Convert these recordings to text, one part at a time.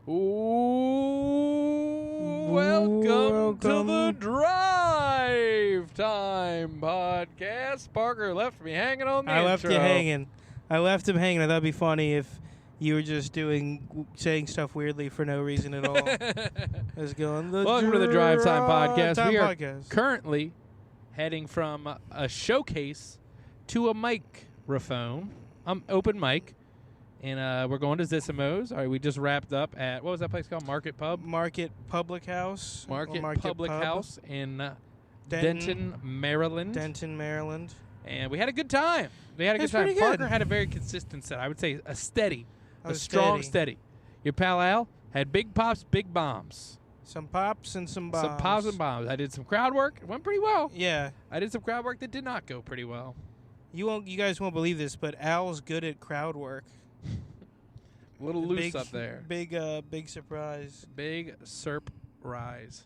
Welcome to the Drive Time Podcast. Parker left me hanging on the I left intro. you hanging. I left him hanging. I thought it'd be funny if you were just saying stuff weirdly for no reason at all. Let's go on the Welcome to the Drive Time Podcast. We are podcast. currently heading from a showcase to a microphone, open mic. And we're going to Zissimo's. All right, we just wrapped up at, what was that place called? Market Pub? Market Public House. Market Public Pub. House in Denton, Maryland. Denton, Maryland. And we had a good time. We had a good That's time. pretty Parker good. had a very consistent set. I would say a steady, I a was strong steady. Your pal Al had big pops, big bombs. Some pops and some bombs. Some pops and bombs. I did some crowd work. It went pretty well. Yeah. I did some crowd work that did not go pretty well. You guys won't believe this, but Al's good at crowd work. A little loose up there. Big surprise. Big surprise.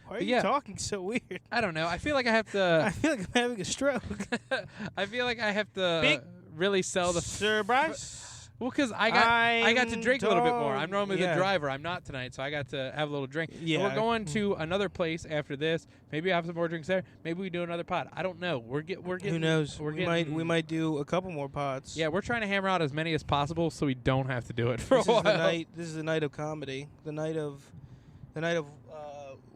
Why are But you yeah. talking so weird? I don't know. I feel like I have I to. feel like I'm having a stroke. I feel like I have to Big really sell the. surprise. Well, because I got to drink a little bit more. I'm normally the Yeah. driver. I'm not tonight, so I got to have a little drink. And Yeah. we're going to another place after this. Maybe I have some more drinks there. Maybe we do another pod. I don't know. We're getting. Who knows? We're we getting, might do a couple more pods. Yeah, we're trying to hammer out as many as possible so we don't have to do it for This a is while. the night. This is the night of comedy. The night of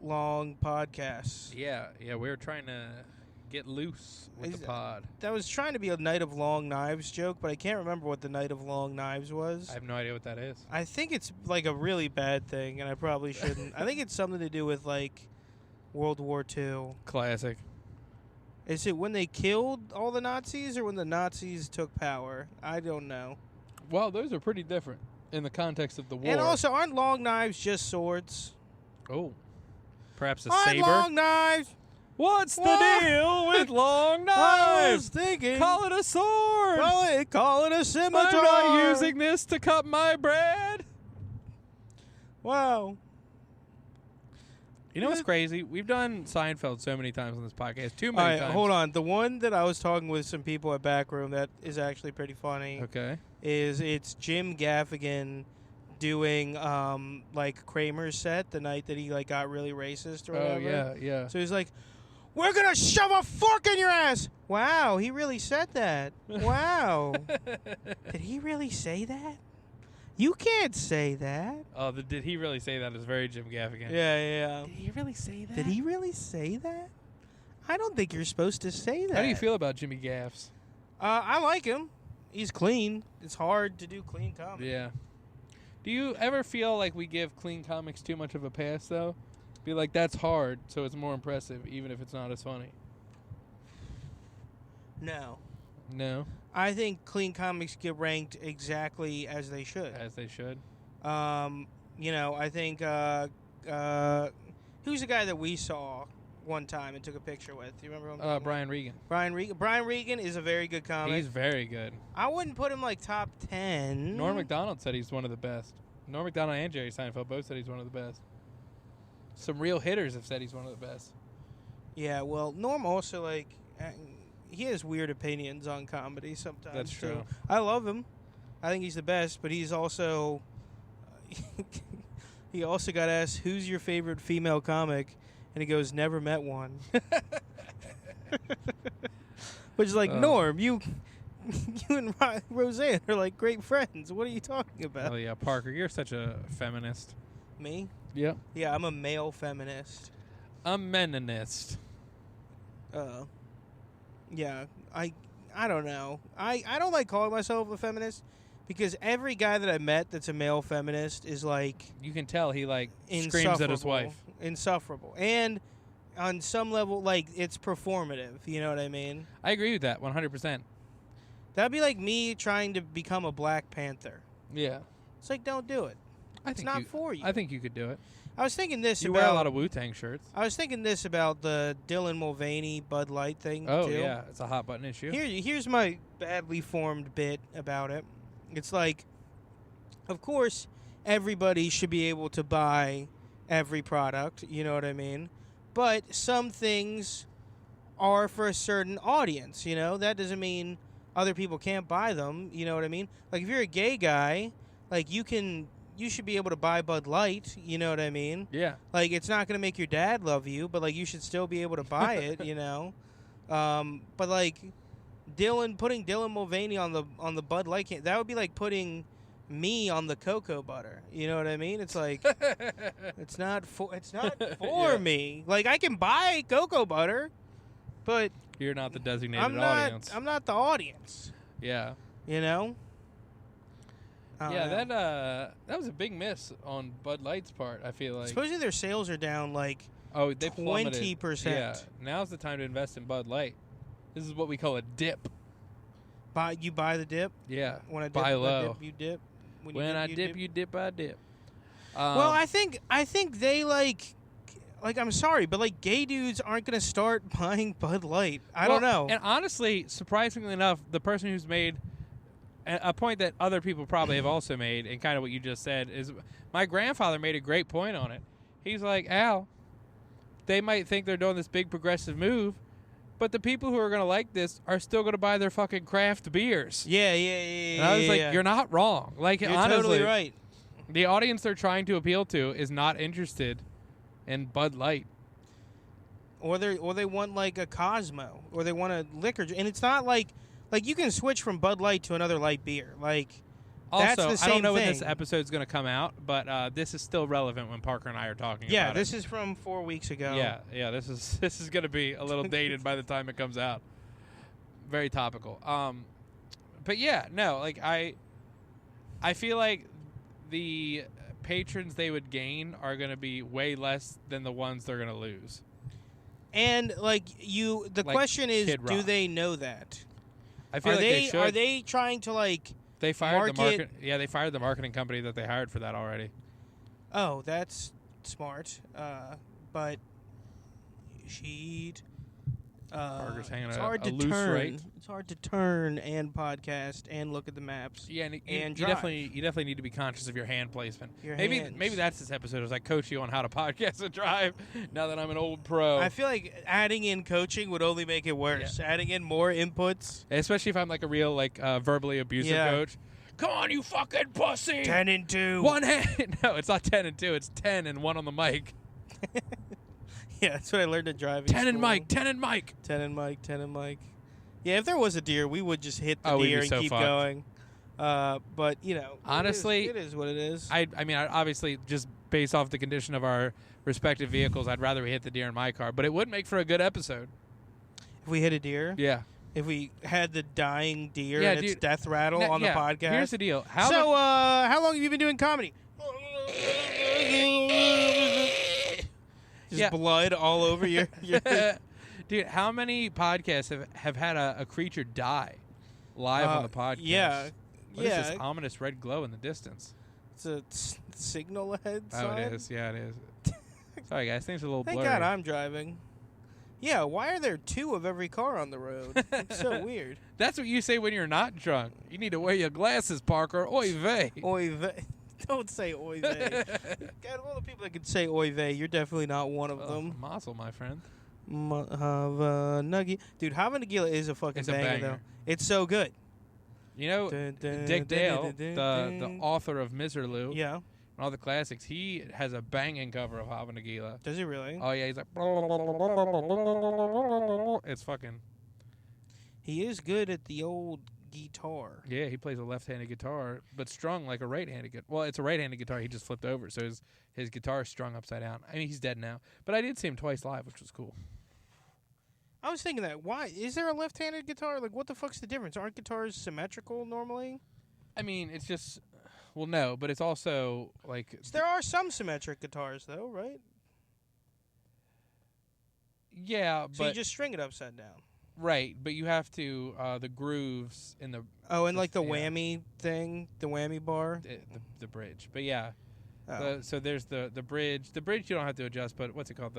long podcasts. Yeah, we're trying to get loose with the pod. That was trying to be a night of long knives joke, but I can't remember what the night of long knives was. I have no idea what that is. I think it's like a really bad thing, and I probably shouldn't. I think it's something to do with like World War II. Classic. Is it when they killed all the Nazis or when the Nazis took power? I don't know. Well, those are pretty different in the context of the war. And also, aren't long knives just swords? Oh. Perhaps a Aren't saber? long knives? What's What? the deal with long I was knives? thinking. Call it a sword. Call it a scimitar. I'm not using this to cut my bread. Wow. You know what's crazy? We've done Seinfeld so many times on this podcast. Too All many right, times. hold on. The one that I was talking with some people at Backroom that is actually pretty funny Okay. is it's Jim Gaffigan doing like Kramer's set the night that he like got really racist or whatever. Oh, yeah. So he's like, "We're gonna shove a fork in your ass." Wow, he really said that. Wow. Did he really say that? You can't say that. Oh, did he really say that? It's very Jim Gaffigan. Yeah. Did he really say that? Did he really say that? I don't think you're supposed to say that. How do you feel about Jimmy Gaffs? I like him. He's clean. It's hard to do clean comedy. Yeah. Do you ever feel like we give clean comics too much of a pass, though? Be like, that's hard, so it's more impressive, even if it's not as funny. No. No, I think clean comics get ranked exactly as they should. as they should. I think who's the guy that we saw one time and took a picture with? Do you remember who I'm talking Brian Regan. about? Brian Regan. Brian Regan is a very good comic. He's very good. I wouldn't put him like top 10. Norm Macdonald said he's one of the best. Norm Macdonald and Jerry Seinfeld both said he's one of the best. Some real hitters have said he's one of the best. Yeah, well, Norm also he has weird opinions on comedy sometimes. That's too. true. I love him. I think he's the best, but he's also he also got asked, "Who's your favorite female comic?" And he goes, "Never met one." Which is like, Norm, you and Roseanne are like great friends. What are you talking about? Oh yeah, Parker, you're such a feminist. Me? Yep. Yeah, I'm a male feminist. A meninist. Yeah, I don't know. I don't like calling myself a feminist because every guy that I met that's a male feminist is like You can tell he screams at his wife. Insufferable. And on some level, like, it's performative. You know what I mean? I agree with that 100%. That'd be like me trying to become a Black Panther. Yeah. It's like, don't do it. It's not for you. I think you could do it. I was thinking this You about... wear a lot of Wu-Tang shirts. I was thinking this about the Dylan Mulvaney Bud Light thing, Oh, too. yeah. It's a hot button issue. Here's my badly formed bit about it. It's like, of course, everybody should be able to buy every product, you know what I mean? But some things are for a certain audience, you know? That doesn't mean other people can't buy them, you know what I mean? Like, if you're a gay guy, like, you can you should be able to buy Bud Light. You know what I mean? Yeah. Like, it's not gonna make your dad love you, but like, you should still be able to buy it. You know. But like, putting Dylan Mulvaney on the Bud Light can, that would be like putting me on the cocoa butter. You know what I mean? It's like it's not for Yeah. me. Like, I can buy cocoa butter, but You're not the designated I'm audience. not the audience. Yeah. You know? Yeah, that was a big miss on Bud Light's part, I feel like. Supposedly their sales are down like Oh, they 20%. Yeah, now's the time to invest in Bud Light. This is what we call a dip. You buy the dip? Yeah, When I dip, buy low. you dip. When I dip, you dip, I dip. Well, I think they like I'm sorry, but like gay dudes aren't gonna start buying Bud Light. I don't know. And honestly, surprisingly enough, the person who's made a point that other people probably have also made, and kind of what you just said, is my grandfather made a great point on it. He's like, Al, they might think they're doing this big progressive move, but the people who are going to like this are still going to buy their fucking craft beers. Yeah. And I was like, you're not wrong. Like, You're honestly, totally right. the audience they're trying to appeal to is not interested in Bud Light. Or they want like a Cosmo, or they want a liquor, and it's not like you can switch from Bud Light to another light beer. Like, that's Also, the same I don't know thing. when this episode's going to come out, but this is still relevant when Parker and I are talking about it. Yeah, this is from 4 weeks ago. Yeah, this is going to be a little dated by the time it comes out. Very topical. But yeah, no, like I feel like the patrons they would gain are going to be way less than the ones they're going to lose. And like the question is, Kid do Rock. they know that? I feel like they should. Are they trying to like? They fired market? they fired the marketing company that they hired for that already. Oh, that's smart. But she'd. Parker's hanging it's a hard to loose turn. right. It's hard to turn and podcast and look at the maps. Yeah, and you drive. definitely need to be conscious of your hand placement. Your maybe hands. that's this episode. Is I coach you on how to podcast and drive. Now that I'm an old pro, I feel like adding in coaching would only make it worse. Yeah. Adding in more inputs. especially if I'm like a real verbally abusive Yeah. coach. Come on, you fucking pussy! 10 and 2. One hand. No, it's not 10 and 2. It's 10 and 1 on the mic. Yeah, that's what I learned at driving 10 and school. Mike. 10 and Mike. 10 and Mike. 10 and Mike. Yeah, if there was a deer, we would just hit the We'd be deer and so keep fucked. going. But you know, Honestly, it is what it is. I mean, obviously, just based off the condition of our respective vehicles, I'd rather we hit the deer in my car. But it would make for a good episode. If we hit a deer, Yeah. if we had the dying deer Yeah, and its dude. death rattle on the podcast. Here's the deal. So, how long have you been doing comedy? Just blood all over your Dude, how many podcasts have had a creature die live on the podcast? Yeah. What is this ominous red glow in the distance? It's a signal ahead Oh, sign. it is. Yeah, it is. Sorry, guys. Things are a little Thank blurry. God I'm driving. Yeah, why are there 2 of every car on the road? It's so weird. That's what you say when you're not drunk. You need to wear your glasses, Parker. Oy vey. Oy vey. Don't say oy vey. God, of all the people that could say oy vey, you're definitely not one of them. Mazel, my friend. Hava Nugget. Dude, Hava Nagila is a fucking It's a banger, banger. though. It's so good. You know, Dick Dale, the author of Miserloo, Yeah. and all the classics, he has a banging cover of Hava Nagila. Does he really? Oh, yeah, he's like... It's fucking... He is good at the old guitar. Yeah, he plays a left-handed guitar, but strung like a right-handed guitar. Well, it's a right-handed guitar. He just flipped over, so his guitar is strung upside down. I mean, he's dead now. But I did see him twice live, which was cool. I was thinking that. Why? Is there a left-handed guitar? Like, what the fuck's the difference? Aren't guitars symmetrical normally? I mean, it's just... Well, no, but it's also, like... There are some symmetric guitars, though, right? Yeah, So but... you just string it upside down. Right, but you have to... the grooves in the... Oh, and like the yeah. whammy thing, the whammy bar. The bridge. But yeah, Oh. so there's the bridge. The bridge you don't have to adjust, but what's it called?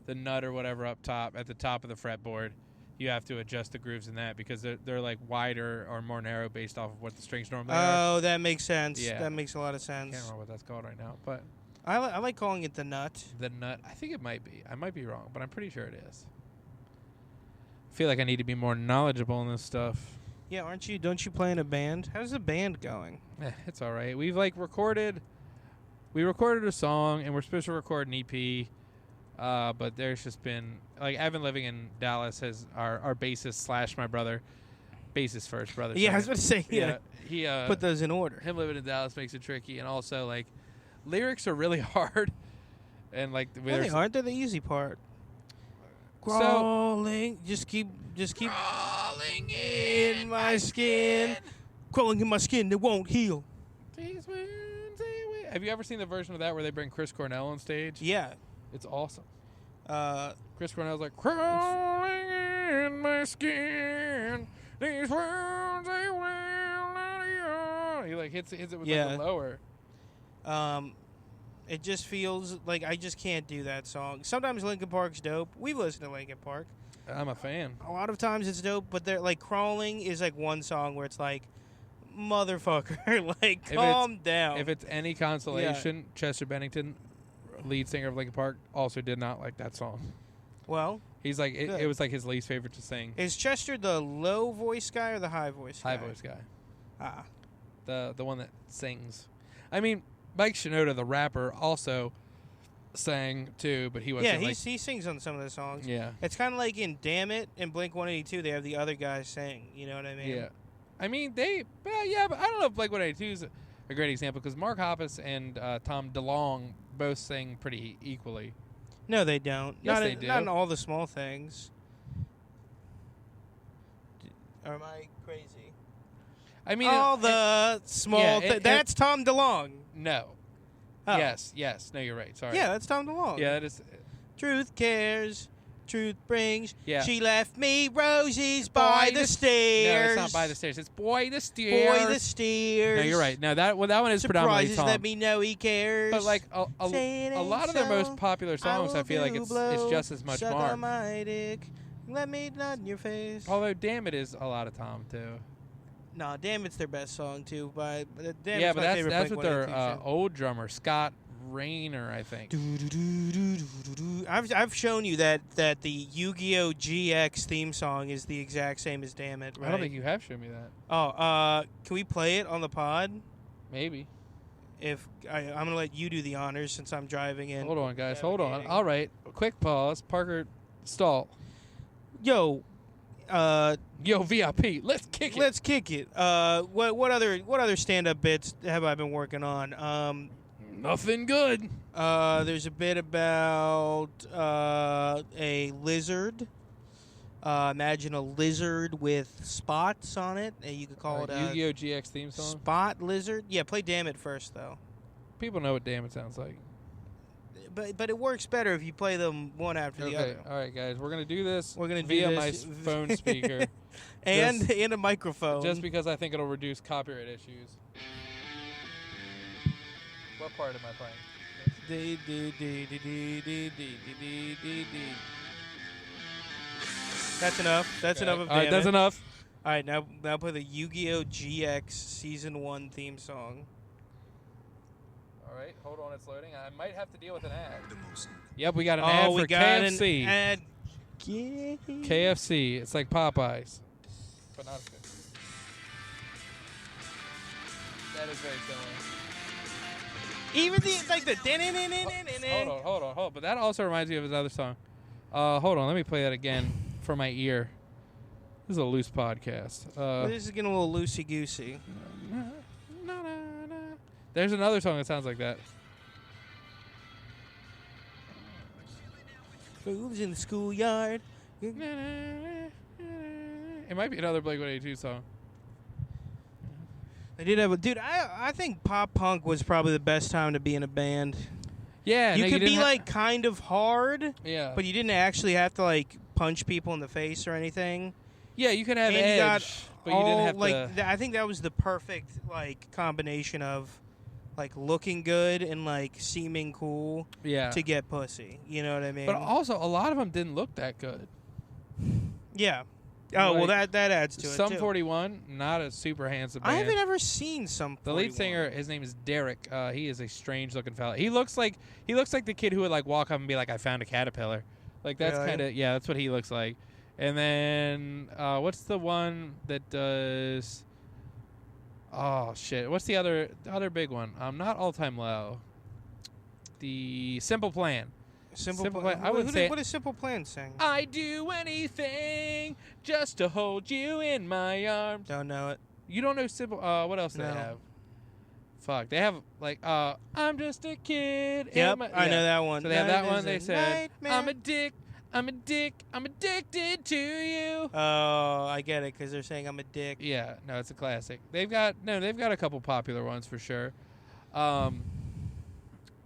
The nut or whatever up top, at the top of the fretboard. You have to adjust the grooves in that because they're like wider or more narrow based off of what the strings normally are. Oh, that makes sense. Yeah. That makes a lot of I sense. can't remember what that's called right now, but I like calling it the nut. the nut, I think it might be. I might be wrong, but I'm pretty sure it is. I feel like I need to be more knowledgeable in this stuff. Yeah, aren't you? Don't you play in a band? How's the band going? It's all right. We've like recorded we recorded a song, and we're supposed to record an EP. But there's just been like Evan living in Dallas has our bassist / my brother, bassist first, brother. Yeah, I was second. about to say, yeah. He Put those in order. him living in Dallas makes it tricky, and also like lyrics are really hard, and like No, they aren't. They're the easy part. So- Crawling, just keep crawling in my skin. Crawling in my skin, it won't heal. These wounds they will- Have you ever seen the version of that where they bring Chris Cornell on stage? Yeah. It's awesome. Uh, Chris Cornell's like crawling in my skin. These wounds they will not heal. He like hits it with like a lower. It just feels like I just can't do that song. Sometimes Linkin Park's dope. We've listened to Linkin Park. I'm a fan. A lot of times it's dope, but they're like Crawling is like one song where it's like, motherfucker, like calm down. If it's any consolation, Chester Bennington, lead singer of Linkin Park, also did not like that song. Well, He's like it was like his least favorite to sing. is Chester the low voice guy or the high voice guy? High voice guy. Ah. The one that sings. I mean, Mike Shinoda, the rapper, also sang too, but he wasn't. Yeah, like, he sings on some of the songs. yeah. It's kind of like in Damn It and Blink 182, they have the other guys sing. You know what I mean? Yeah. I mean, but I don't know if Blink 182 is a great example because Mark Hoppus and Tom DeLonge both sing pretty equally. No, they don't. Yes, they do. Not in All the Small Things. Or am I crazy? I mean, All the small things. That's Tom DeLonge. No. Oh. Yes. No, you're right. Sorry. Yeah, that's Tom DeLonge. Yeah, that is. Truth cares. Truth brings. Yeah. She left me roses by the stairs. No, it's not by the stairs. It's boy the stairs. Boy the stairs. No, you're right. No, that one is predominantly Surprises Tom. let me know he cares. But like a lot of their most popular songs, I feel like it's just as much Suck Mark. on my dick. Let me nut in your face. Although Damn It is a lot of Tom too. No, Damn It's their best song too. But Yeah, but that's with their old drummer Scott Rayner, I think. I've shown you that the Yu-Gi-Oh! GX theme song is the exact same as Damn It, right? I don't think you have shown me that. Oh, can we play it on the pod? Maybe. If I'm gonna let you do the honors since I'm driving in. Hold on, guys. Hold on. All right. Quick pause. Parker, stall. Yo, VIP. Let's kick it. Let's kick it. What other stand-up bits have I been working on? Nothing good. There's a bit about a lizard. Imagine a lizard with spots on it. You could call it a Yu-Gi-Oh! GX theme song. Spot lizard. Yeah, play Damn It first though. People know what Damn It sounds like. But it works better if you play them one after the other. All right, guys. We're gonna do this. We're gonna do via this my phone speaker, and a microphone. just because I think it'll reduce copyright issues. What part am I playing? That's enough. That's enough of All right, Damn that's It. enough. All right, now play the Yu-Gi-Oh! GX Season 1 theme song. All right, hold on, it's loading. I might have to deal with an ad. Yep, we got an ad for KFC. An ad. KFC. It's like Popeyes, but not as good. That is very similar. Even the Hold on. But that also reminds me of his other song. Hold on, let me play that again for my ear. This is a loose podcast. This is getting a little loosey-goosey. There's another song that sounds like that. Fools in the schoolyard. It might be another Blink 182 song. They did have a dude. I think pop punk was probably the best time to be in a band. Yeah, you no, could didn't be like kind of hard. Yeah, but you didn't actually have to like punch people in the face or anything. Yeah, you could have edge, but you didn't have to. I think that was the perfect like combination of like looking good and like seeming cool. Yeah. To get pussy, you know what I mean? But also, a lot of them didn't look that good. Yeah. Oh, well, that adds to it, Sum too. 41, not a super handsome band. I haven't ever seen Sum 41. The lead singer, his name is Derek. He is a strange-looking fella. He looks like the kid who would like walk up and be like, "I found a caterpillar." Like that's Really? kind of that's what he looks like. And then what's the one that does? Oh shit! What's the other big one? Not All Time Low. the Simple Plan. Simple Plan. Plan. I would say. What does Simple Plan sing? I do anything just to hold you in my arms. Don't know it. You don't know Simple. What else do they have? Fuck, they have like I'm just a kid. Yep, I know that one. So they have that one. They said nightmare. I'm addicted to you. Oh, I get it because they're saying I'm a dick. Yeah, no, it's a classic. They've got a couple popular ones for sure.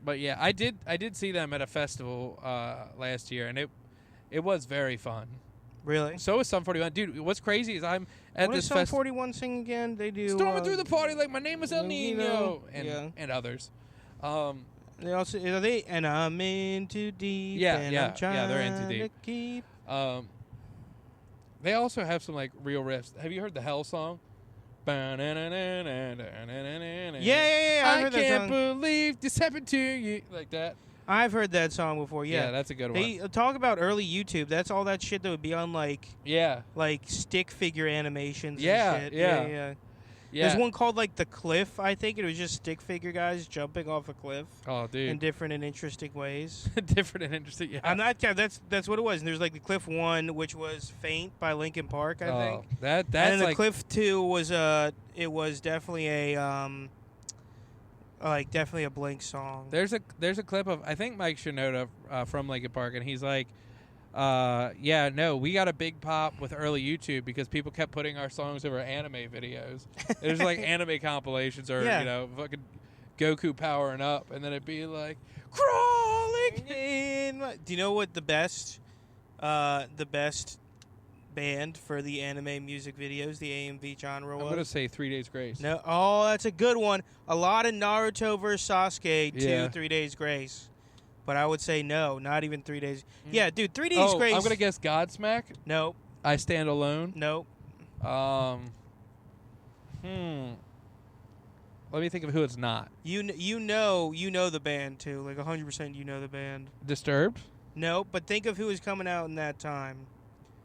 But yeah, I did see them at a festival last year, and it was very fun. Really? So is Sum 41. Dude, what's crazy is I'm at this festival. What does Sum 41 sing again? They do Storming Through the Party like my name is El Nino and others. They also and I'm in too deep. Yeah, and yeah, I'm trying yeah. They're in too to keep. They also have some like real riffs. Have you heard the Hell song? Yeah. I heard that can't song. believe this happened to you. Like that. I've heard that song before. Yeah, that's a good they one. talk about early YouTube. That's all that shit that would be on like stick figure animations. And shit. Yeah. There's one called like The Cliff. I think it was just stick figure guys jumping off a cliff. Oh, dude. In different and interesting ways. Different and interesting. Yeah. I'm not. That's what it was. And there's like the Cliff 1, which was Faint by Linkin Park. I think. That's and then like the Cliff 2 was it was definitely a definitely a Blink song. There's a clip of I think Mike Shinoda from Linkin Park, and he's like, we got a big pop with early YouTube because people kept putting our songs over anime videos. There's like anime compilations or fucking Goku powering up, and then it'd be like crawling in. Do you know what the best band for the anime music videos, the AMV genre was? I'm gonna say 3 Days Grace. No, that's a good one. A lot of Naruto versus Sasuke to 3 Days Grace. But I would say no, not even 3 days. Yeah, dude, 3 Days Grace. I'm going to guess Godsmack. Nope. I Stand Alone. Nope. Let me think of who it's not. You know the band, too. Like 100% you know the band. Disturbed? Nope, but think of who was coming out in that time.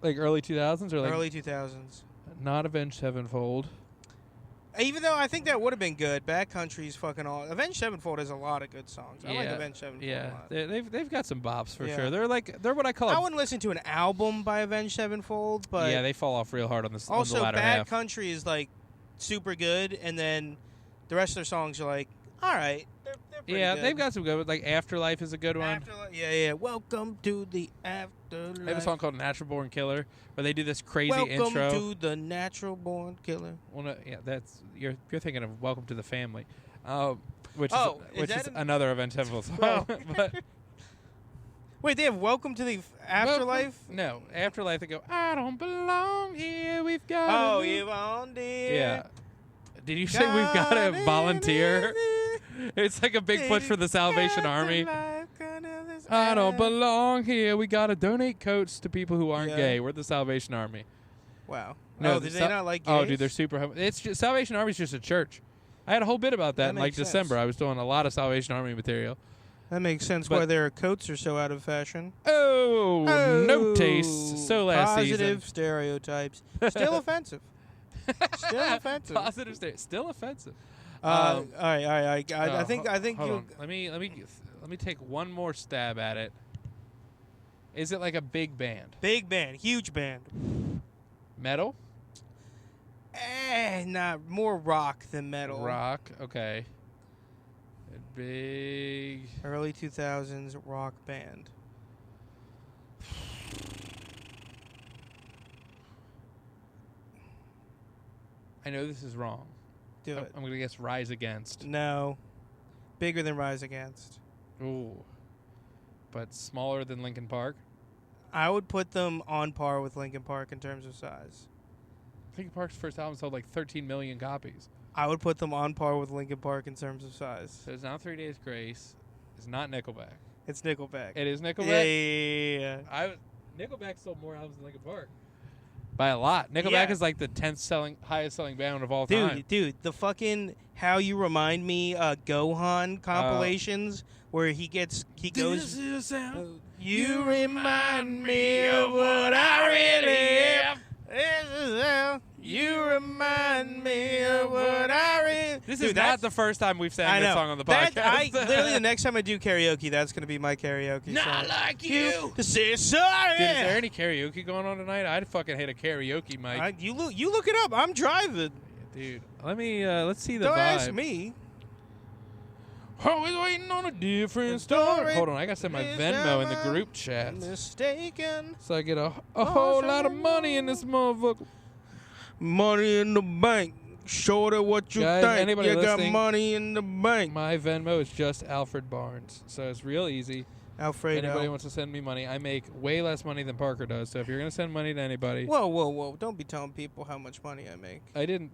Like early 2000s? Or like early 2000s. Not Avenged Sevenfold. Even though I think that would have been good. Backcountry's fucking all. Avenged Sevenfold has a lot of good songs. I like Avenged Sevenfold a lot. They've got some bops for sure. They're what I call. I wouldn't listen to an album by Avenged Sevenfold, but they fall off real hard on the also on the latter half. Backcountry is like super good, and then the rest of their songs are like, all right, they're pretty good. They've got some good ones. Like Afterlife is a good one. Welcome to the Afterlife. They have a song called Natural Born Killer where they do this crazy Welcome intro. Welcome to the Natural Born Killer. Well, no, that's you're thinking of Welcome to the Family, which is another Avenged Sevenfold song. But wait, they have Welcome to the Afterlife? No, Afterlife. They go, I don't belong here. We've got. You on dear. Yeah. Did you say we've got to volunteer? It's like a big push for the Salvation Army. I don't belong here. We got to donate coats to people who aren't gay. We're the Salvation Army. Wow. No, did they not like gays? Oh, dude, they're super. It's just, Salvation Army is just a church. I had a whole bit about that in like December. I was doing a lot of Salvation Army material. That makes sense why their coats are so out of fashion. Oh, no taste. So last season. Positive stereotypes. Still offensive. Still offensive. Positive stereotypes. Still offensive. All right. I think hold you. On. Let me take one more stab at it. Is it like a big band? Big band, huge band. Metal? Not more rock than metal. Rock, okay. Big early 2000s rock band. I know this is wrong. Do it. I'm going to guess Rise Against. No. Bigger than Rise Against. Ooh. But smaller than Linkin Park? I would put them on par with Linkin Park in terms of size. Linkin Park's first album sold like 13 million copies. I would put them on par with Linkin Park in terms of size. So it's not 3 Days Grace. It's not Nickelback. It's Nickelback. It is Nickelback? Yeah. Nickelback sold more albums than Linkin Park. By a lot. Nickelback is like the 10th highest selling band of all time. Dude, the fucking How You Remind Me Gohan compilations where he goes. This is a sound. You remind me of what I really am. You remind me of what I read. This is not the first time we've sang that song on the podcast. Literally, the next time I do karaoke, that's going to be my karaoke song. Not like you. To say sorry. Dude, is there any karaoke going on tonight? I'd fucking hit a karaoke mic. You look it up. I'm driving. Dude, let's see the Don't vibe. ask me. Always waiting on a different story. Hold on, I got to send my Venmo in the group chat. Mistaken. So I get a whole lot of money in this motherfucker. Money in the bank. Shorty, what you Guys, think? anybody You got listening? money in the bank. My Venmo is just Alfred Barnes, so it's real easy. Alfredo. Anybody wants to send me money, I make way less money than Parker does. So if you're gonna send money to anybody, Whoa! Don't be telling people how much money I make. I didn't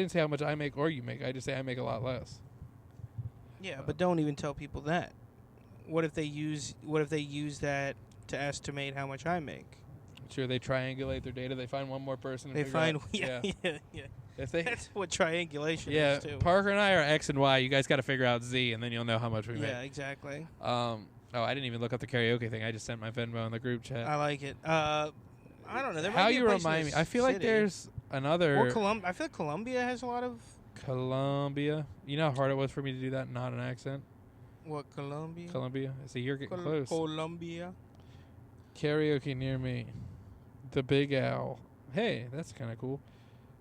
say how much I make or you make. I just say I make a lot less. Yeah, but don't even tell people that. What if they use that to estimate how much I make? Sure, they triangulate their data. They find one more person. And They figure find out, yeah. If they, That's what triangulation yeah, is too. Parker and I are X and Y. You guys got to figure out Z, and then you'll know how much we make. Yeah, exactly. Oh, I didn't even look up the karaoke thing. I just sent my Venmo in the group chat. I like it. I don't know. There might How be a you place in remind me? this I feel like city. there's another Or I feel like Colombia has a lot of Colombia. You know how hard it was for me to do that, not an accent. what Colombia? Colombia. See, you're getting close. Colombia. Karaoke near me. The Big Owl. Hey, that's kind of cool.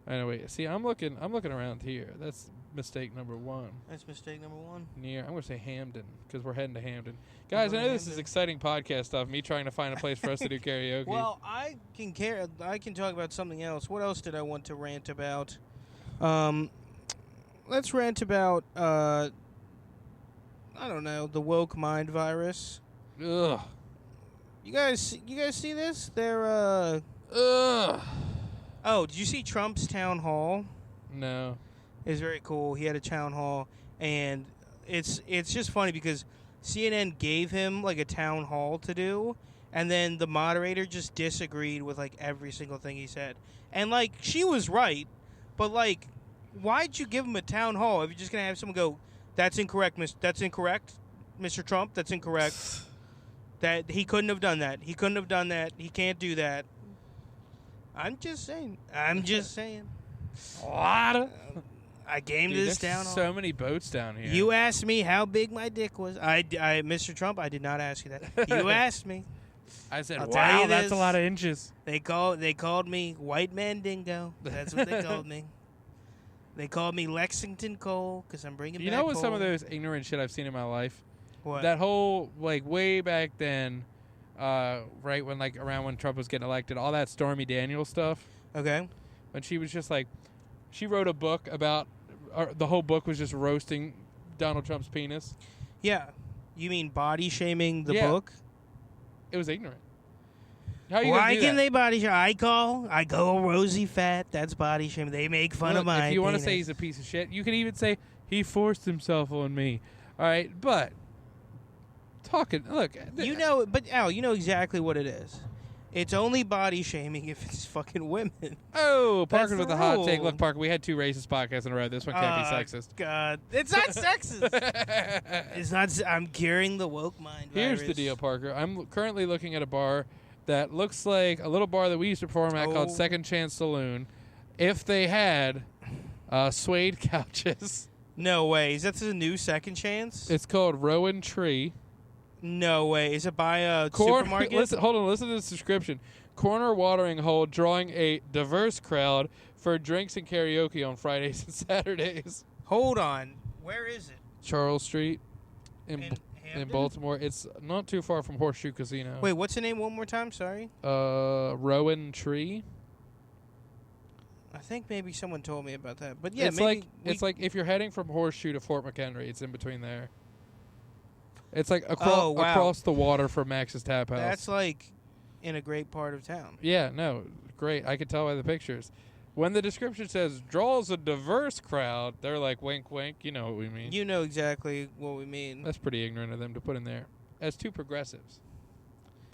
I know. Wait. See, I'm looking around here. That's mistake number one. That's mistake number one. I'm gonna say Hampden because we're heading to Hampden. Guys, I know this is exciting podcast stuff. Me trying to find a place for us to do karaoke. Well, I can talk about something else. What else did I want to rant about? Let's rant about I don't know, the woke mind virus. Ugh. You guys see this? They're Ugh. Oh, did you see Trump's town hall? No. It's very cool. He had a town hall, and it's just funny because CNN gave him like a town hall to do, and then the moderator just disagreed with like every single thing he said. And like she was right, but like why'd you give him a town hall if you're just gonna have someone go, that's incorrect, Mr. Trump, that's incorrect. That he couldn't have done that. He couldn't have done that. He can't do that. I'm just saying. A lot of. I came to this town hall. So many boats down here. You asked me how big my dick was. Mr. Trump, I did not ask you that. You asked me. I said, I'll wow, tell you that's this. a lot of inches. They called me White Man Dingo. That's what they called me. They called me Lexington Coal because I'm bringing back You know what? coal. Some of those ignorant shit I've seen in my life. What? That whole like way back then, right when like around when Trump was getting elected, all that Stormy Daniels stuff. Okay. When she was just like, she wrote a book about. The whole book was just roasting Donald Trump's penis. Yeah. You mean body shaming the Yeah. book? It was ignorant. How are you Why gonna do can that? they body shame? I go rosy fat. That's body shaming. They make fun Look, of my if you want to penis. say he's a piece of shit, you can even say he forced himself on me. All right, but look. You know, but Al, you know exactly what it is. It's only body shaming if it's fucking women. Oh, Parker That's with the the hot take. rule. Look, Parker, we had 2 racist podcasts in a row. This one can't be sexist. God, it's not sexist. It's not. I'm curing the woke mind. Here's virus. the deal, Parker. I'm currently looking at a bar that looks like a little bar that we used to perform at called Oh. Second Chance Saloon. If they had suede couches. No way. Is that the new Second Chance? It's called Rowan Tree. No way. Is it by a supermarket? Listen to this description. Corner watering hole drawing a diverse crowd for drinks and karaoke on Fridays and Saturdays. Hold on. Where is it? Charles Street in Hampden? Baltimore. It's not too far from Horseshoe Casino. Wait, what's the name one more time? Sorry. Rowan Tree. I think maybe someone told me about that. But yeah, it's maybe it's like if you're heading from Horseshoe to Fort McHenry, it's in between there. It's like across the water from Max's Tap House. that's like in a great part of town. Yeah, no, great. I could tell by the pictures. When the description says draws a diverse crowd, they're like wink, wink. You know what we mean. You know exactly what we mean. That's pretty ignorant of them to put in there. As 2 progressives,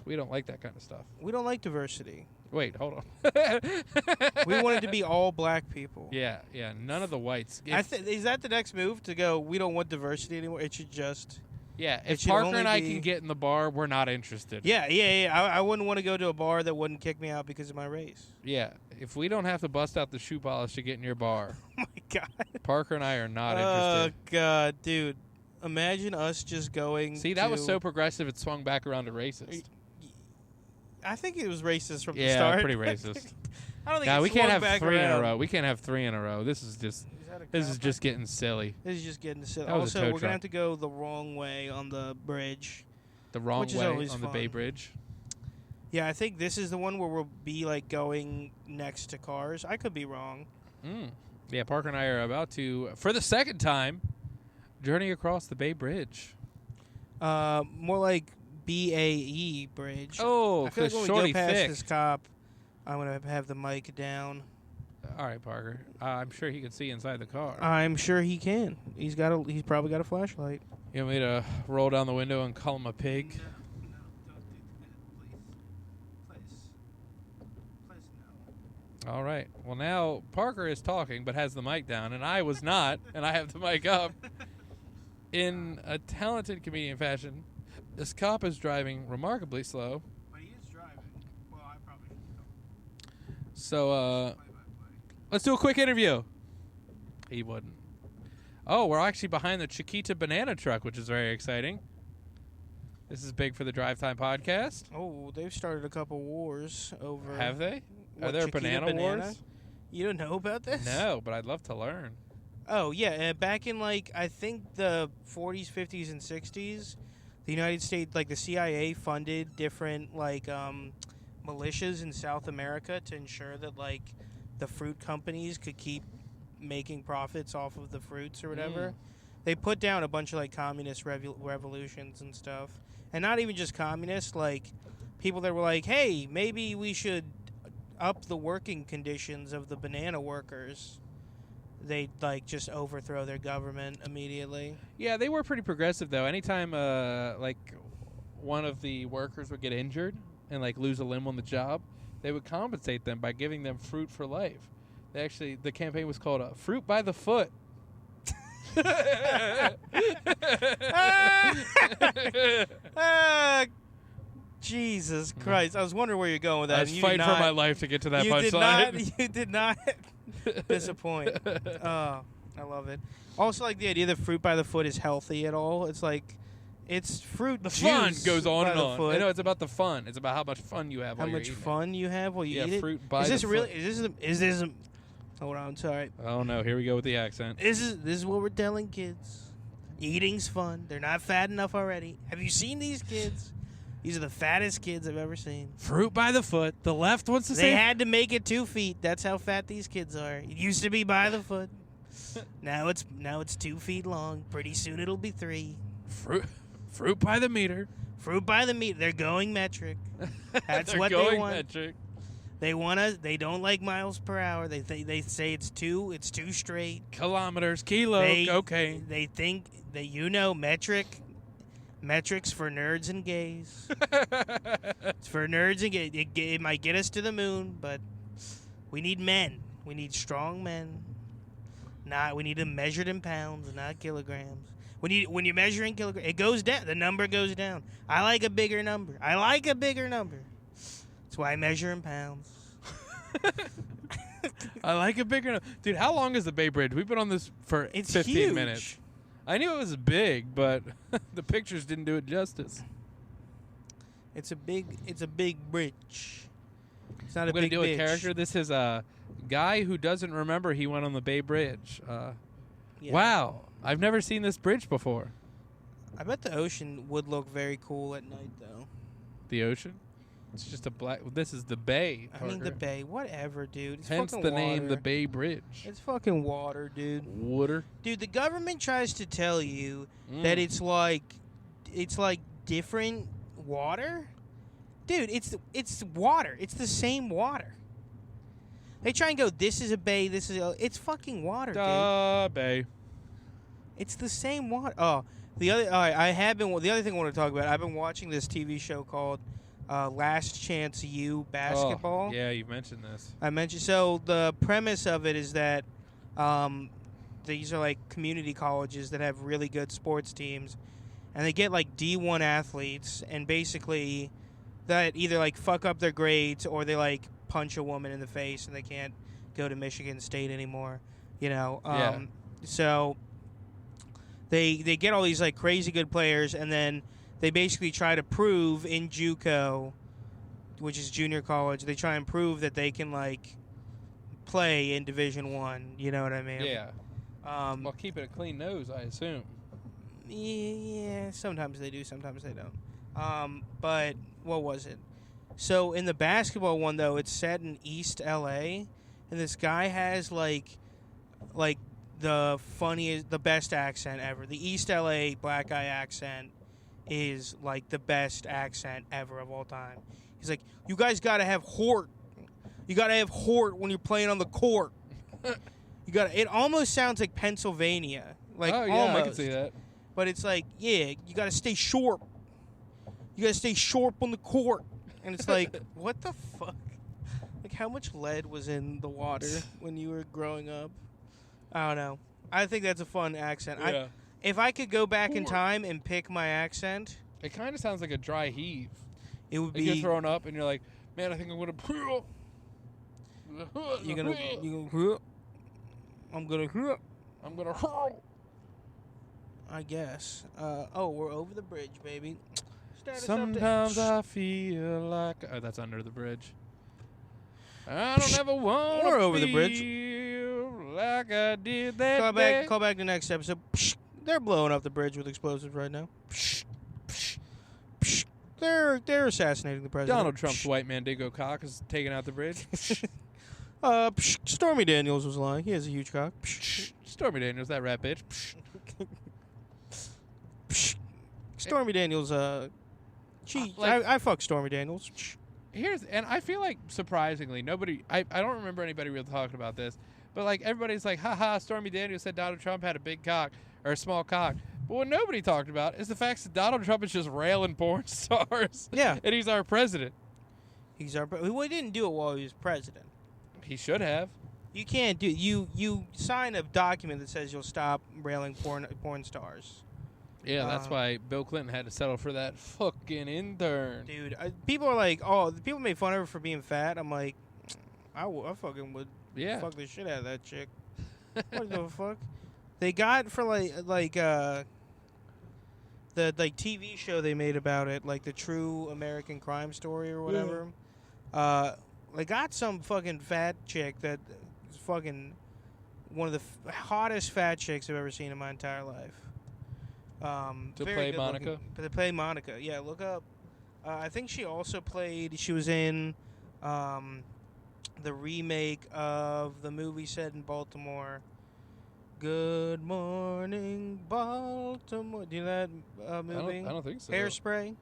we don't like that kind of stuff. We don't like diversity. Wait, hold on. We want it to be all black people. Yeah, none of the whites. Is that the next move to go? We don't want diversity anymore. It should just Yeah, It if should Parker only and I be- can get in the bar, we're not interested. Yeah. I wouldn't want to go to a bar that wouldn't kick me out because of my race. Yeah, if we don't have to bust out the shoe polish to get in your bar, Oh my god. Parker and I are not Oh interested. god, dude. Imagine us just going. See, that was to- so progressive it swung back around to racist. I think it was racist from the Yeah, start. pretty racist. I don't think. Nah, it we can't swung have back 3 in a around. row. We can't have 3 in a row. This is just this is just getting silly. This is just getting silly. That was a Also, tow we're truck. gonna have to go the wrong way on the bridge. The wrong Which is way always on the Bay fun. Bridge. Yeah, I think this is the one where we'll be like going next to cars. I could be wrong. Yeah, Parker and I are about to, for the second time, journey across the Bay Bridge. More like BAE bridge. Oh, I feel like because when Shorty we go past thick. this cop, I'm gonna have the mic down. All right, Parker. I'm sure he can see inside the car. I'm sure he can. He's probably got a flashlight. You want me to roll down the window and call him a pig? No, don't do that, please, no. All right. Well, now Parker is talking but has the mic down, and I was not, and I have the mic up. In a talented comedian fashion, this cop is driving remarkably slow. But he is driving. Well, I probably should So, let's do a quick interview. He wouldn't. Oh, we're actually behind the Chiquita banana truck, which is very exciting. This is big for the Drive Time podcast. Oh, they've started a couple wars over. Have they? Are what, there Chiquita banana wars? You don't know about this? No, but I'd love to learn. Oh yeah, back in like I think the 40s, 50s, and 60s, the United States, like the CIA, funded different like militias in South America to ensure that like the fruit companies could keep making profits off of the fruits or whatever. They put down a bunch of like communist revolutions and stuff, and not even just communists, like people that were like, hey, maybe we should up the working conditions of the banana workers. They'd like just overthrow their government immediately. Yeah, they were pretty progressive though. Anytime like one of the workers would get injured and like lose a limb on the job, they would compensate them by giving them fruit for life. They actually, the campaign was called "Fruit by the Foot." Jesus Christ! I was wondering where you're going with that. I was and you fighting did for not, my life to get to that you did punchline. not. You did not disappoint. Oh, I love it. Also, like the idea that fruit by the foot is healthy at all. It's like it's fruit. The juice fun goes on by and the on. foot. I know it's about the fun. It's about how much fun you have How while you're much eating fun you have while you it. eat Yeah, it. fruit by Is the this really? foot. Is this? Hold on, sorry. Oh no, here we go with the accent. This is what we're telling kids. Eating's fun. They're not fat enough already. Have you seen these kids? These are the fattest kids I've ever seen. Fruit by the foot. The left wants to They say had to make it 2 feet. That's how fat these kids are. It used to be by the foot. Now it's 2 feet long. Pretty soon it'll be 3. fruit by the meter. Fruit by the meter. They're going metric. That's They're what they going want. metric. They want us. They don't like miles per hour. They say it's too straight. Kilometers, kilo, okay. They think that metric. Metrics for nerds and gays. It's for nerds and gays. It might get us to the moon, but we need men. We need strong men. We need them measured in pounds, not kilograms. When you measure in kilograms, it goes down. The number goes down. I like a bigger number. That's why I measure in pounds. I like a bigger. Dude, how long is the Bay Bridge? We've been on this for It's 15 huge. minutes. I knew it was big, but the pictures didn't do it justice. It's a big bridge. It's not I'm a going to big do a bitch. character. This is a guy who doesn't remember he went on the Bay Bridge. Yeah. Wow. I've never seen this bridge before. I bet the ocean would look very cool at night, though. The ocean? It's just a black. This is the bay. I mean, the Parker. bay. Whatever, dude. It's Hence fucking the name, water. the Bay Bridge. It's fucking water, dude. Water. Dude, the government tries to tell you that it's like different water. Dude, it's water. It's the same water. They try and go, this is a bay, it's fucking water, dude. Bay. It's the same water. Oh, the other thing I want to talk about, I've been watching this TV show called Last Chance U Basketball. Oh, yeah, you've mentioned this. I mentioned, so the premise of it is that these are like community colleges that have really good sports teams, and they get like D1 athletes, and basically that either like fuck up their grades or they like punch a woman in the face and they can't go to Michigan State anymore. You know, so they get all these like crazy good players, and then they basically try to prove in JUCO, which is junior college, they try and prove that they can like play in Division I. You know what I mean? Yeah. Well, keep it a clean nose, I assume. Yeah, sometimes they do, sometimes they don't. But what was it? So in the basketball one though, it's set in East LA, and this guy has like the funniest, the best accent ever. The East LA black guy accent is like the best accent ever of all time. He's like, you guys gotta have Hort. You gotta have Hort when you're playing on the court. It almost sounds like Pennsylvania. Like, oh, yeah, almost. I can see that. But it's like, yeah, you gotta stay sharp. You gotta stay sharp on the court. And it's like, what the fuck? Like, how much lead was in the water when you were growing up? I don't know. I think that's a fun accent. Yeah. If I could go back in time and pick my accent, it kind of sounds like a dry heave. It would like be. You're thrown up and you're like, man, I think I'm gonna. You're gonna. I'm gonna. I guess. We're over the bridge, baby. Sometimes I feel like. Oh, that's Under the Bridge. I don't ever want to over the bridge. Like I did that day. Call back the next episode. They're blowing up the bridge with explosives right now. They're assassinating the president. Donald Trump's white Mandingo cock is taking out the bridge. Stormy Daniels was lying. He has a huge cock. Stormy Daniels, that rat bitch. Stormy Daniels, I fuck Stormy Daniels. And I feel like, surprisingly, nobody, I don't remember anybody really talking about this, but like everybody's like, haha, Stormy Daniels said Donald Trump had a big cock, or a small cock. But what nobody talked about is the fact that Donald Trump is just railing porn stars. Yeah. And he's our president. He didn't do it while he was president. He should have. You can't do you sign a document that says you'll stop railing porn stars. Yeah, that's why Bill Clinton had to settle for that fucking intern. Dude, people are like, oh, people made fun of her for being fat. I'm like, I fucking would fuck the shit out of that chick. What the fuck? They got for the TV show they made about it, like the True American Crime Story or whatever. They got some fucking fat chick that is fucking one of the hottest fat chicks I've ever seen in my entire life. To play Monica? To play Monica, yeah, look up. I think she also she was in the remake of the movie set in Baltimore. Good Morning Baltimore. Do you know that movie? I don't think so. Hairspray?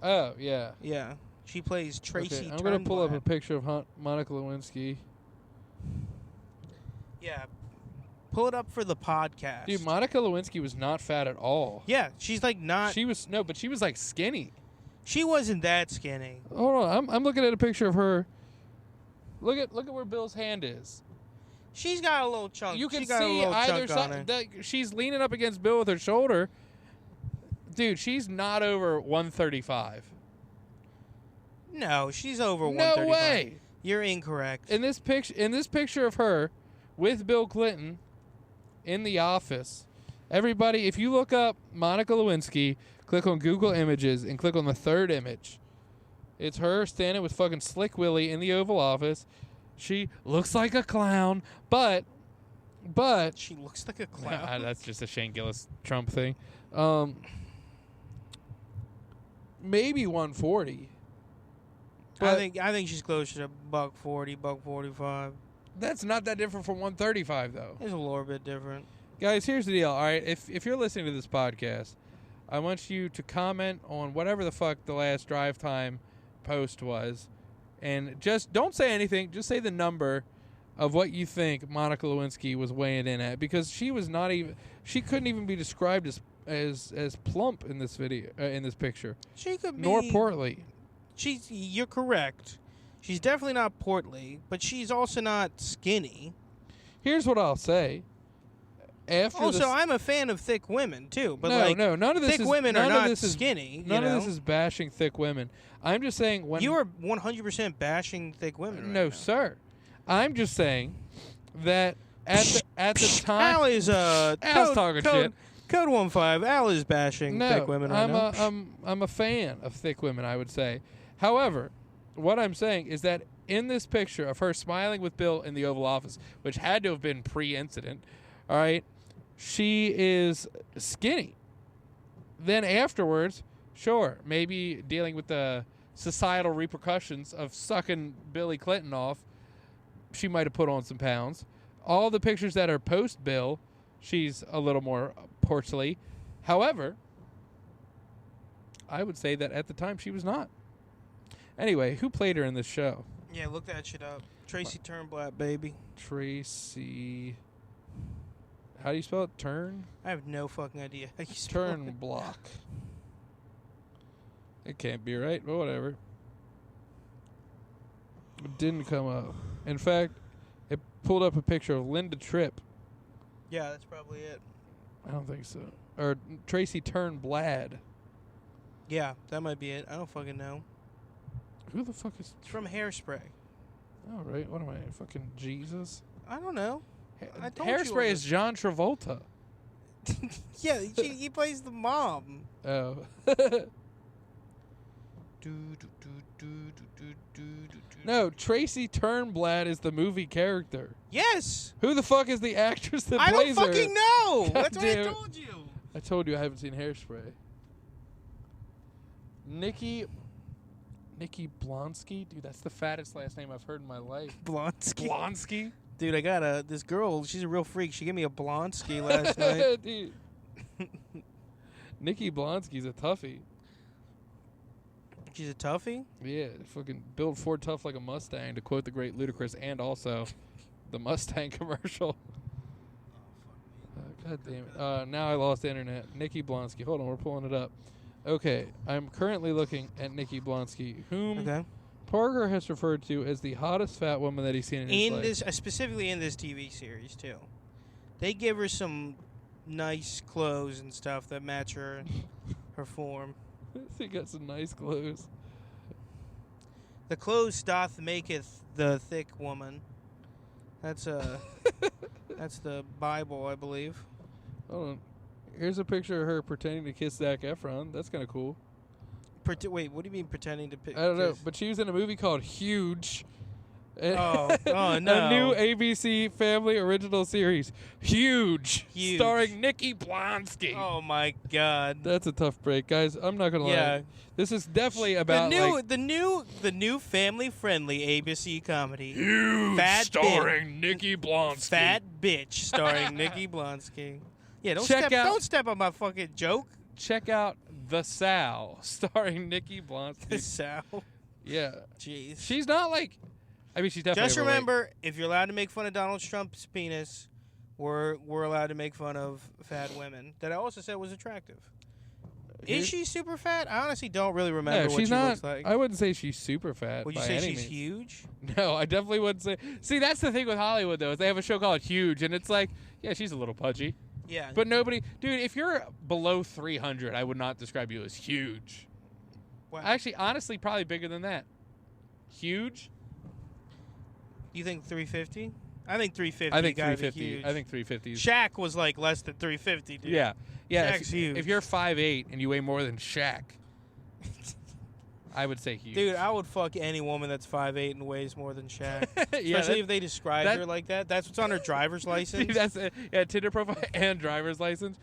Oh, yeah. Yeah. She plays Tracy Okay, I'm going to pull up a picture of Monica Lewinsky. Yeah. Pull it up for the podcast. Dude, Monica Lewinsky was not fat at all. Yeah, she's like not... But she was like skinny. She wasn't that skinny. Hold on, I'm looking at a picture of her. Look at where Bill's hand is. She's got a little chunk. You can see either side. She's leaning up against Bill with her shoulder. Dude, she's not over 135. No, she's over 135. No way. You're incorrect. In this picture of her with Bill Clinton in the office, everybody, if you look up Monica Lewinsky, click on Google Images and click on the third image. It's her standing with fucking Slick Willie in the Oval Office. She looks like a clown, but she looks like a clown. That's just a Shane Gillis Trump thing. Maybe 140. I think she's closer to $140, $145. That's not that different from 135 though. It's a little bit different. Guys, here's the deal. All right, if you're listening to this podcast, I want you to comment on whatever the fuck the last drive time post was. And just don't say anything. Just say the number of what you think Monica Lewinsky was weighing in at, because she was not even. She couldn't even be described as plump in this video, in this picture. She could be. Nor portly. You're correct. She's definitely not portly, but she's also not skinny. Here's what I'll say. after Also, I'm a fan of thick women too, but none of this thick is women none are of not this is, skinny. None of this is bashing thick women. I'm just saying when you are 100% bashing thick women. no, right now. sir. I'm just saying that at the time Al is Al's talking shit. Code 15. Al is bashing thick women right now. I'm a fan of thick women, I would say. However, what I'm saying is that in this picture of her smiling with Bill in the Oval Office, which had to have been pre-incident, all right, she is skinny. Then afterwards, sure, maybe dealing with the societal repercussions of sucking Billy Clinton off, she might have put on some pounds. All the pictures that are post-Bill, she's a little more portly. However, I would say that at the time she was not. Anyway, who played her in this show? Yeah, look that shit up. Tracy Turnblad, baby. Tracy. How do you spell it? Turn? I have no fucking idea how you spell Turn it. block. It can't be right, but whatever. It didn't come up. In fact, it pulled up a picture of Linda Tripp. Yeah, that's probably it. I don't think so. Or Tracy Turnblad. Yeah, that might be it. I don't fucking know. Who the fuck is... It's from Hairspray. Oh, right. What am I, fucking Jesus? I don't know. I told you Hairspray all is John Travolta. Yeah, he plays the mom. Oh. No, Tracy Turnblad is the movie character. Yes. Who the fuck is the actress that I plays don't her? fucking know. God That's what I damn it. told you. I told you I haven't seen Hairspray. Nikki Blonsky? Dude, that's the fattest last name I've heard in my life. Blonsky. Blonsky? Dude, I got this girl. She's a real freak. She gave me a Blonsky last night. Dude. Nikki Blonsky's a toughie. She's a toughie? Yeah, fucking build Ford tough like a Mustang, to quote the great Ludacris, and also the Mustang commercial. God damn it. Now I lost the internet. Nikki Blonsky. Hold on, we're pulling it up. Okay, I'm currently looking at Nikki Blonsky, whom Parker has referred to as the hottest fat woman that he's seen in his life. This, specifically in this TV series, too. They give her some nice clothes and stuff that match her form. He got some nice clothes. The clothes doth maketh the thick woman. That's that's the Bible, I believe. Hold on. Here's a picture of her pretending to kiss Zac Efron. That's kind of cool. Wait, what do you mean pretending to I don't know, but she was in a movie called Huge. Oh no. A new ABC Family original series, Huge. Starring Nikki Blonsky. Oh my God. That's a tough break, guys. I'm not gonna lie. This is definitely about the new family friendly ABC comedy. Huge, starring Nikki Blonsky. Fat bitch starring Nikki Blonsky. Yeah, don't step on my fucking joke. Check out The Sal, starring Nikki Blonsky. The Sal. Yeah. Jeez. She's not like. I mean, she's definitely. Just remember, if you're allowed to make fun of Donald Trump's penis, we're allowed to make fun of fat women. That I also said was attractive. Is she super fat? I honestly don't really remember what she looks like. I wouldn't say she's super fat. Would you say she's huge? No, I definitely wouldn't say. See, that's the thing with Hollywood, though, is they have a show called Huge, and it's like, yeah, she's a little pudgy. Yeah. But nobody, dude, if you're below 300, I would not describe you as huge. Wow. Actually, honestly, probably bigger than that. Huge? You think 350? I think 350. I think 350. 350. I think 350. Shaq was like less than 350, dude. Yeah. Shaq's huge. If you're 5'8" and you weigh more than Shaq, I would say huge. Dude, I would fuck any woman that's 5'8" and weighs more than Shaq. Especially if they describe her like that. That's what's on her driver's license. Dude, that's Tinder profile and driver's license.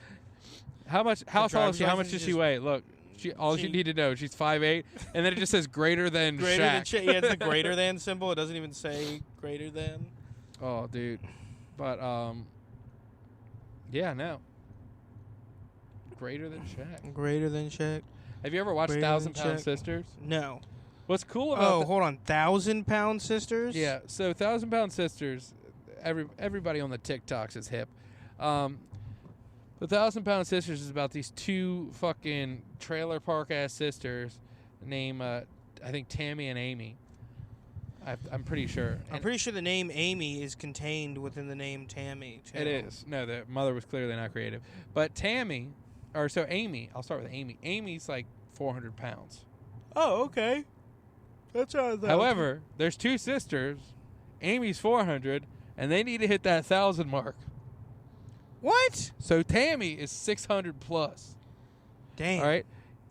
How tall is she? How much does she weigh? Look, you need to know, she's 5'8", and then it just says greater than Shaq. Yeah, it's the greater than symbol. It doesn't even say greater than. Oh, dude. But, yeah, no. Greater than Shaq. Greater than Shaq. Have you ever watched 1,000-Pound Sisters? No. What's cool about hold on. 1,000-Pound Sisters? Yeah, so 1,000-Pound Sisters, everybody on the TikToks is hip. The 1,000-Pound Sisters is about these two fucking trailer park ass sisters named I think Tammy and Amy. I'm pretty sure. I'm pretty sure the name Amy is contained within the name Tammy, too. It is. No, the mother was clearly not creative. But Amy, I'll start with Amy. Amy's like 400 pounds. Oh, okay. That's how I However, there's two sisters. Amy's 400, and they need to hit that 1,000 mark. What? So Tammy is 600 plus. Dang. All right.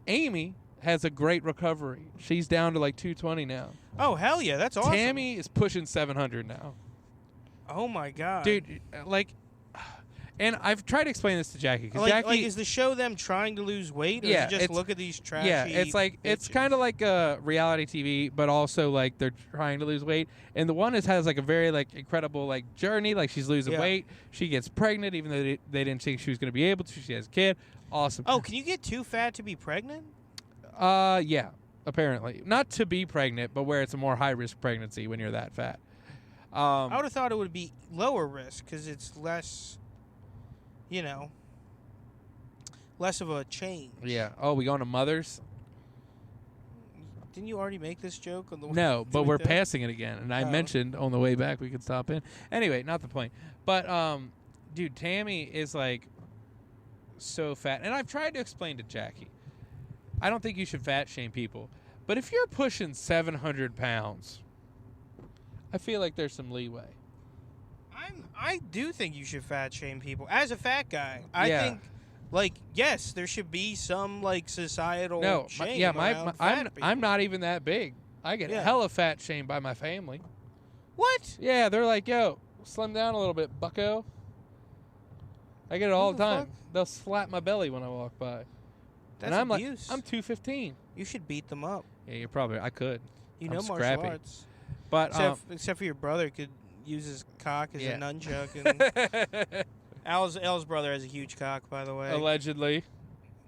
Amy has a great recovery. She's down to like 220 now. Oh, hell yeah. That's awesome. Tammy is pushing 700 now. Oh, my God. Dude, like, and I've tried to explain this to Jackie. Cause like, Jackie, is the show them trying to lose weight? Or Yeah, is it just it's- look at these trashy yeah, it's kind of like a reality TV, but also like they're trying to lose weight. And the one has like a very like incredible like journey. Like she's losing weight. She gets pregnant, even though they didn't think she was going to be able to. She has a kid. Awesome. Oh, can you get too fat to be pregnant? Yeah, apparently. Not to be pregnant, but where it's a more high-risk pregnancy when you're that fat. I would have thought it would be lower risk because it's less, less of a change. Yeah. Oh, we going to Mother's? Didn't you already make this joke on the way? No, but to we're it there? passing it again. And I Oh. mentioned on the way back we could stop in. Anyway, not the point. But, dude, Tammy is, like, so fat. And I've tried to explain to Jackie. I don't think you should fat shame people. But if you're pushing 700 pounds, I feel like there's some leeway. I do think you should fat shame people. As a fat guy, I Yeah. think, like, yes, there should be some like societal No, shame. I'm fat people. not even that big. I get hella fat shamed by my family. What? Yeah, they're like, yo, slim down a little bit, bucko. I get it all What the the time. fuck? They'll slap my belly when I walk by. That's and I'm abuse. like, I'm 215. You should beat them up. Yeah, you're probably. I could. You I'm know martial scrappy. arts. But Except for your brother could use his cock as Yeah. a nunchuck. And Al's brother has a huge cock, by the way. allegedly,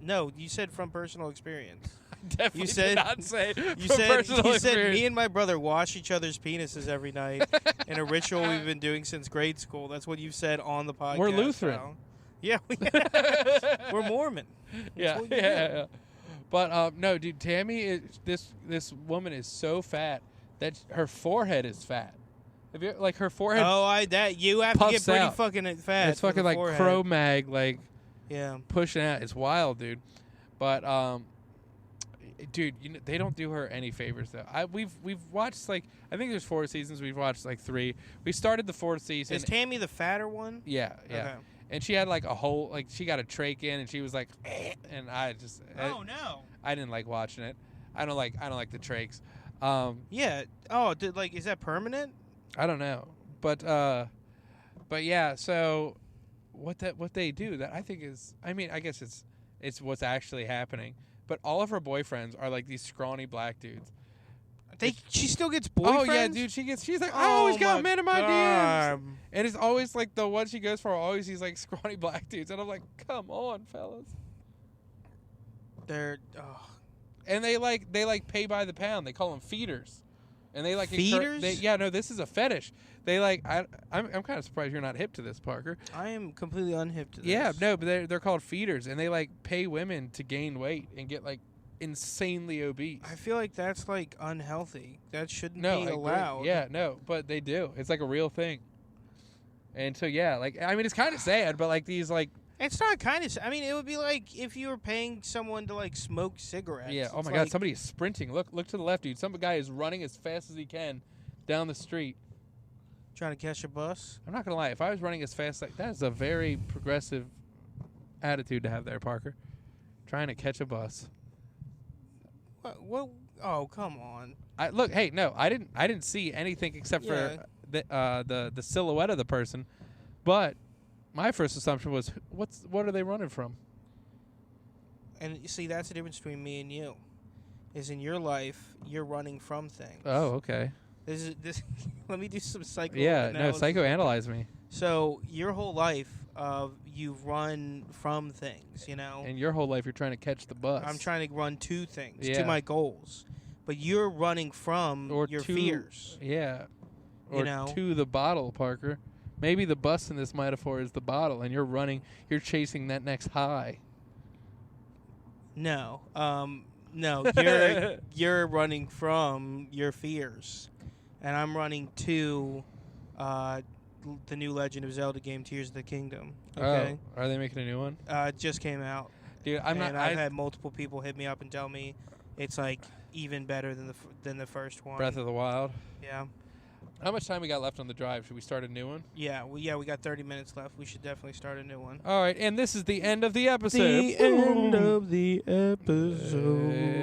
No, you said from personal experience. definitely You said- did not say You from said personal you said experience. me and my brother wash each other's penises every night in a ritual we've been doing since grade school. That's what you've said on the podcast. We're Lutheran. Al. Yeah, we're Mormon. Yeah, what you yeah. But no, dude, Tammy is this woman is so fat that her forehead is fat. If you like her forehead, You have to get puffs pretty out. fucking fat. it's for the fucking like forehead. Cro-Mag, like Yeah. pushing out. It's wild, dude. But dude, they don't do her any favors though. We've watched like I think there's 4 seasons. We've watched like 3. We started the 4th season. Is Tammy the fatter one? Yeah. Okay. And she had like a whole like she got a trach in and she was like, and I just Oh no. I didn't like watching it. I don't like the trachs. Yeah. Oh, is that permanent? I don't know, but yeah. So what they do that I think is, I mean, I guess it's what's actually happening. But all of her boyfriends are like these scrawny black dudes. She still gets boyfriends. Oh yeah, dude. She's like, I always got men in my DMs, God. and it's always like the one she goes for. Always these like scrawny black dudes, and I'm like, come on, fellas. They're And they pay by the pound. They call them feeders, and they like Feeders? This is a fetish. They like I'm kind of surprised you're not hip to this, Parker. I am completely unhip to this. Yeah, no, but they're called feeders, and they like pay women to gain weight and get like insanely obese. I feel like that's like unhealthy. That shouldn't No, be I agree. allowed. Yeah, no, but they do. It's like a real thing. And so yeah, like I mean, it's kind of sad, but like these like It's not kind of. I mean, it would be like if you were paying someone to like smoke cigarettes. yeah. Oh It's my like, God, somebody is sprinting. Look to the left, dude. Some guy is running as fast as he can down the street. Trying to catch a bus. I'm not gonna lie. If I was running as fast, like that is a very progressive attitude to have there, Parker. Trying to catch a bus. What? Oh, come on. Look, hey, no, I didn't see anything except Yeah. for the silhouette of the person, but my first assumption was what are they running from? And you see, that's the difference between me and you. Is in your life, you're running from things. Oh, okay. This. Let me do some psycho. Yeah, no, analysis. psychoanalyze me. So your whole life, you've run from things. You know. And your whole life, you're trying to catch the bus. I'm trying to run to things, Yeah. to my goals. But you're running from or your to, fears. Yeah. You Or know? to the bottle, Parker. Maybe the bus in this metaphor is the bottle, and you're chasing that next high. No. No, you're running from your fears. and I'm running 2, the new Legend of Zelda game, Tears of the Kingdom. Okay, are they making a new one? it just came out. Dude, I've had multiple people hit me up and tell me it's like even better than the first one. Breath of the Wild. Yeah. How much time we got left on the drive? Should we start a new one? Yeah, we got 30 minutes left. We should definitely start a new one. All right, and this is the end of the episode. The end of the episode.